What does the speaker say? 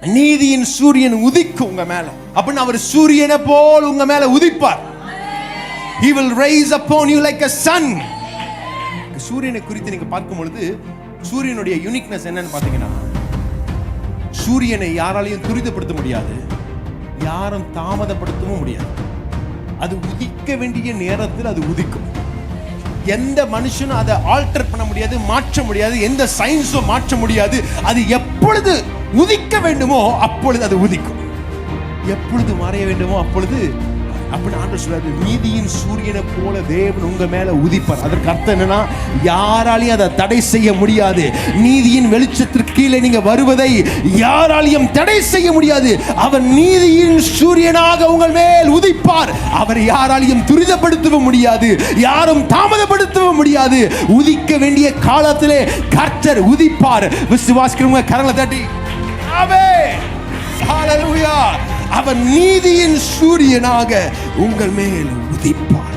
நீதியின் சூரியன் உதிக்கும் உங்க மேல. அப்படின்னு அவர் சூரியனை போல் உங்க மேல உதிப்பார். He will rise upon you like a sun. சூரியனை குறித்து நீங்க பார்க்கும் பொழுது சூரியனுடைய யூனிக்னஸ் என்னன்னு பாத்தீங்கன்னா, சூரியனை யாராலையும் துரிதப்படுத்த முடியாது, யாரும் தாமதப்படுத்தவும் முடியாது. அது உதிக்க வேண்டிய நேரத்தில் அது உதிக்கும். எந்த மனுஷனும் அதை ஆல்டர் பண்ண முடியாது, மாற்ற முடியாது. எந்த சயின்ஸும் மாற்ற முடியாது. அது எப்பொழுது உதிக்க வேண்டுமோ அப்பொழுது அது உதிக்கும், எப்பொழுது மறைய வேண்டுமோ அப்பொழுது. அப்படின்னு ஆண்டவர் சொல்றாரு, நீதியின் சூரியனை போல தேவன் உங்க மேல உதிப்பார். அதற்கு அர்த்தம் என்னன்னா, யாராலையும் அதை தடை செய்ய முடியாது. நீதியின் வெளிச்சத்திற்கு கீழே நீங்க வருவதை யாராலையும் தடை செய்ய முடியாது. அவர் நீதியின் சூரியனாக உங்கள் மேல் உதிப்பார். அவர் யாராலையும் துரிதப்படுத்தவும் முடியாது, யாரும் தாமதப்படுத்தவும் முடியாது. உதிக்க வேண்டிய காலத்திலே கர்த்தர் உதிப்பார். விசுவாசிக்கிறவங்க கரங்களை தட்டி ஆமென், ஹல்லேலூயா. அவர் நீதியின் சூரியனாக உங்கள் மேல் உதிப்பார்.